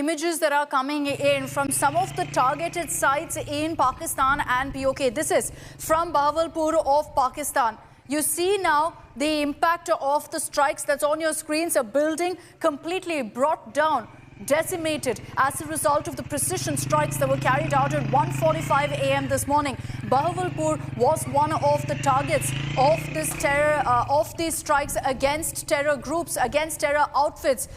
images that are coming in from some of the targeted sites in Pakistan and PoK. This is from Bahawalpur of Pakistan. You see now the impact of the strikes that's on your screens. A building completely brought down, decimated as a result of the precision strikes that were carried out at 1:45 a.m. this morning. Bahawalpur was one of the targets of this terror, of these strikes against terror groups, against terror outfits.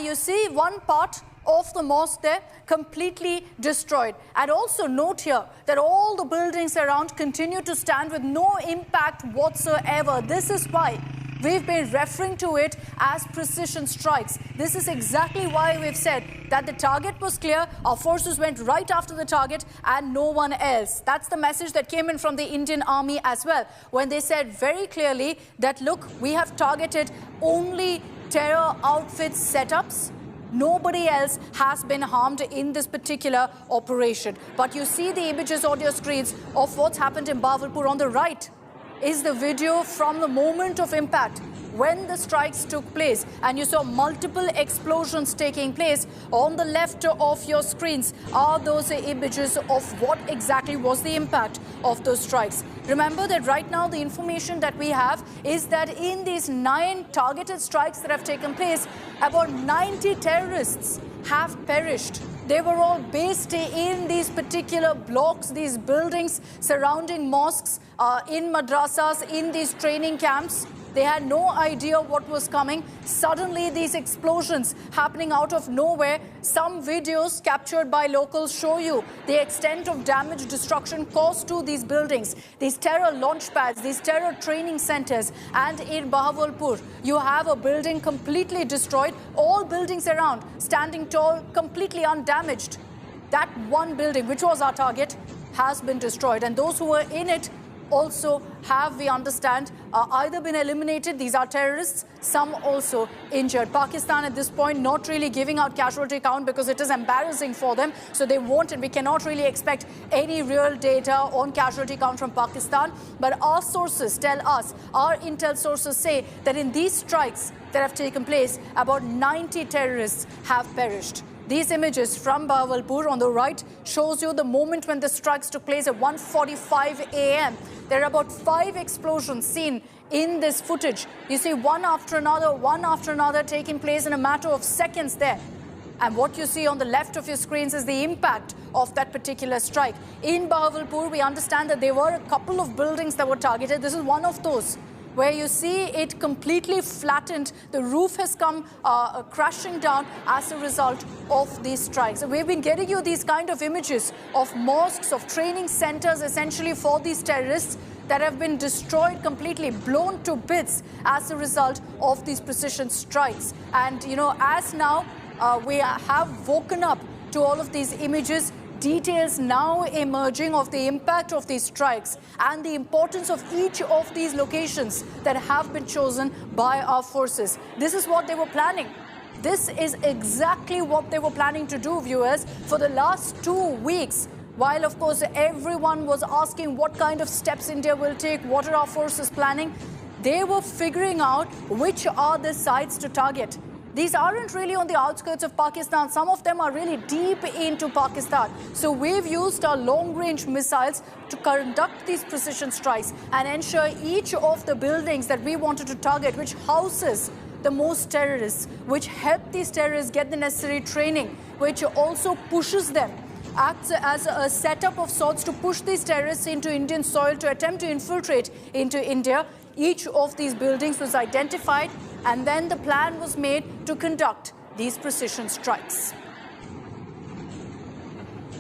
You see one part of the mosque there completely destroyed. And also note here that all the buildings around continue to stand with no impact whatsoever. This is why we've been referring to it as precision strikes. This is exactly why we've said that the target was clear, our forces went right after the target and no one else. That's the message that came in from the Indian Army as well, when they said very clearly that, look, we have targeted only terror outfits setups. Nobody else has been harmed in this particular operation. But you see the images on your screens of what's happened in Bahawalpur. On the right is the video from the moment of impact when the strikes took place, and you saw multiple explosions taking place. On the left of your screens are those images of what exactly was the impact of those strikes. Remember that right now the information that we have is that in these 9 targeted strikes that have taken place, about 90 terrorists have perished. They were all based in these particular blocks, these buildings surrounding mosques, in madrasas, in these training camps. They had no idea what was coming. Suddenly, these explosions happening out of nowhere. Some videos captured by locals show you the extent of damage, destruction caused to these buildings, these terror launch pads, these terror training centers. And in Bahawalpur, you have a building completely destroyed, all buildings around standing tall, completely undamaged. That one building, which was our target, has been destroyed. And those who were in it also have, we understand, either been eliminated. These are terrorists, some also injured. Pakistan at this point not really giving out casualty count because it is embarrassing for them, so they won't, and we cannot really expect any real data on casualty count from Pakistan. But our sources tell us, our intel sources say that in these strikes that have taken place, about 90 terrorists have perished. These images from Bahawalpur on the right shows you the moment when the strikes took place at 1:45 a.m. There are about 5 explosions seen in this footage. You see one after another taking place in a matter of seconds there. And what you see on the left of your screens is the impact of that particular strike. In Bahawalpur, we understand that there were a couple of buildings that were targeted. This is one of those where you see it completely flattened. The roof has come crashing down as a result of these strikes. We've been getting you these kind of images of mosques, of training centers, essentially for these terrorists, that have been destroyed, completely blown to bits as a result of these precision strikes. And, you know, as now we have woken up to all of these images, details now emerging of the impact of these strikes and the importance of each of these locations that have been chosen by our forces. This is what they were planning. This is exactly what they were planning to do, viewers, for the last 2 weeks. While, of course, everyone was asking what kind of steps India will take, what are our forces planning, they were figuring out which are the sites to target. These aren't really on the outskirts of Pakistan. Some of them are really deep into Pakistan. So we've used our long-range missiles to conduct these precision strikes and ensure each of the buildings that we wanted to target, which houses the most terrorists, which help these terrorists get the necessary training, which also pushes them, acts as a setup of sorts to push these terrorists into Indian soil to attempt to infiltrate into India. Each of these buildings was identified, and then the plan was made to conduct these precision strikes.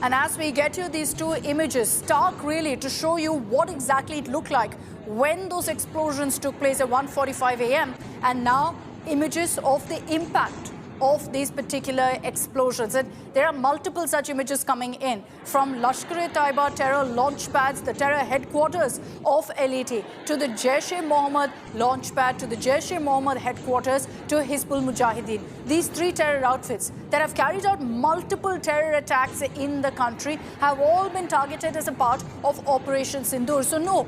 And as we get you these 2 images, stark really, to show you what exactly it looked like when those explosions took place at 1:45 a.m. and now images of the impact of these particular explosions. And there are multiple such images coming in from Lashkar-e-Taiba terror launch pads, the terror headquarters of LET, to the Jaish-e-Mohammad launch pad, to the Jaish-e-Mohammad headquarters, to Hizbul Mujahideen. These 3 terror outfits that have carried out multiple terror attacks in the country have all been targeted as a part of Operation Sindoor. So no,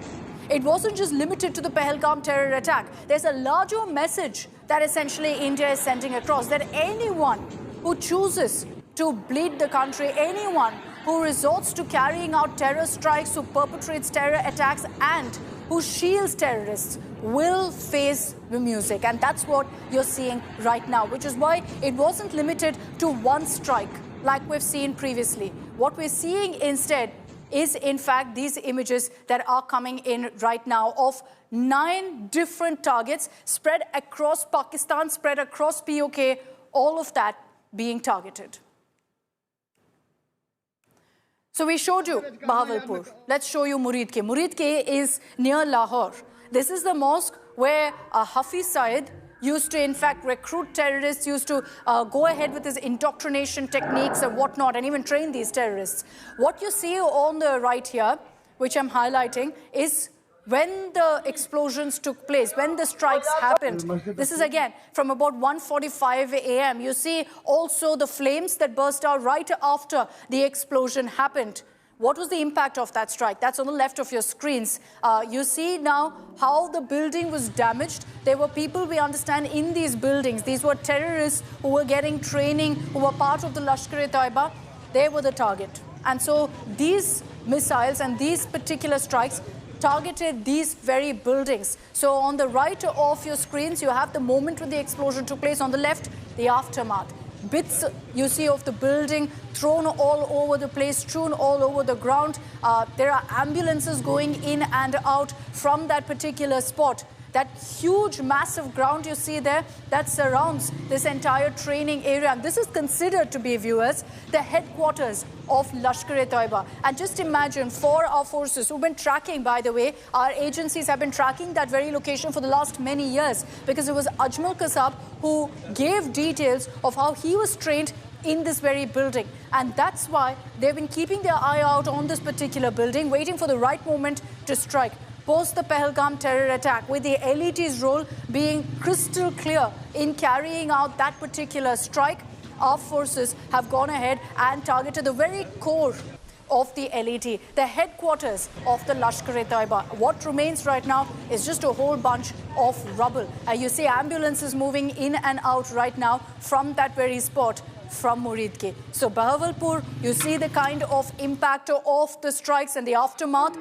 it wasn't just limited to the Pahalgam terror attack. There's a larger message that essentially India is sending across, that anyone who chooses to bleed the country. Anyone who resorts to carrying out terror strikes, who perpetrates terror attacks and who shields terrorists will face the music. And that's what you're seeing right now, which is why it wasn't limited to one strike like we've seen previously. What we're seeing instead is, in fact, these images that are coming in right now of 9 different targets spread across Pakistan, spread across PoK, all of that being targeted. So we showed you Bahawalpur. Let's show you Muridke. Muridke is near Lahore. This is the mosque where Hafiz Saeed used to, in fact, recruit terrorists, used to go ahead with his indoctrination techniques and whatnot, and even train these terrorists. What you see on the right here, which I'm highlighting, is when the explosions took place, when the strikes happened. This is again from about 1:45 a.m. You see also the flames that burst out right after the explosion happened. What was the impact of that strike? That's on the left of your screens. You see now how the building was damaged. There were people, we understand, in these buildings. These were terrorists who were getting training, who were part of the Lashkar-e-Taiba. They were the target. And so these missiles and these particular strikes targeted these very buildings. So on the right of your screens, you have the moment when the explosion took place. On the left, the aftermath. Bits you see of the building thrown all over the place, strewn all over the ground. There are ambulances going in and out from that particular spot. That huge, massive ground you see there, that surrounds this entire training area. And this is considered to be, viewers, the headquarters of Lashkar-e-Taiba. And just imagine, for our forces who've been tracking, by the way, our agencies have been tracking that very location for the last many years, because it was Ajmal Kasab who gave details of how he was trained in this very building. And that's why they've been keeping their eye out on this particular building, waiting for the right moment to strike. Post the Pahalgam terror attack, with the LET's role being crystal clear in carrying out that particular strike, our forces have gone ahead and targeted the very core of the LET, the headquarters of the Lashkar-e-Taiba. What remains right now is just a whole bunch of rubble. You see ambulances moving in and out right now from that very spot, from Muridke. So Bahawalpur, you see the kind of impact of the strikes and the aftermath,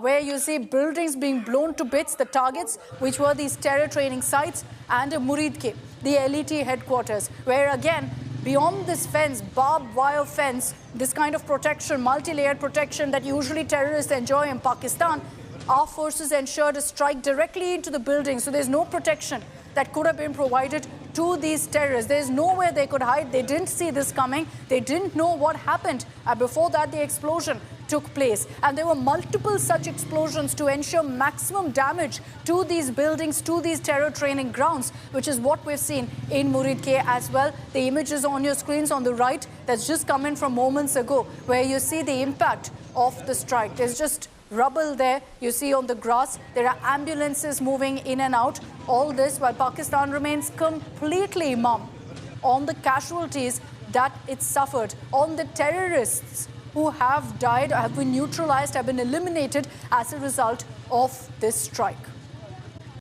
where you see buildings being blown to bits, the targets, which were these terror training sites, and Muridke, the LET headquarters, where again, beyond this fence, barbed wire fence, this kind of protection, multi-layered protection that usually terrorists enjoy in Pakistan, our forces ensured a strike directly into the building. So there's no protection that could have been provided to these terrorists. There's nowhere they could hide. They didn't see this coming. They didn't know what happened. Before that, the explosion took place. And there were multiple such explosions to ensure maximum damage to these buildings, to these terror training grounds, which is what we've seen in Muridke as well. The images on your screens on the right, that's just come in from moments ago, where you see the impact of the strike. There's just rubble there, you see on the grass. There are ambulances moving in and out. All this while Pakistan remains completely mum on the casualties that it suffered, on the terrorists who have died, have been neutralized, have been eliminated as a result of this strike.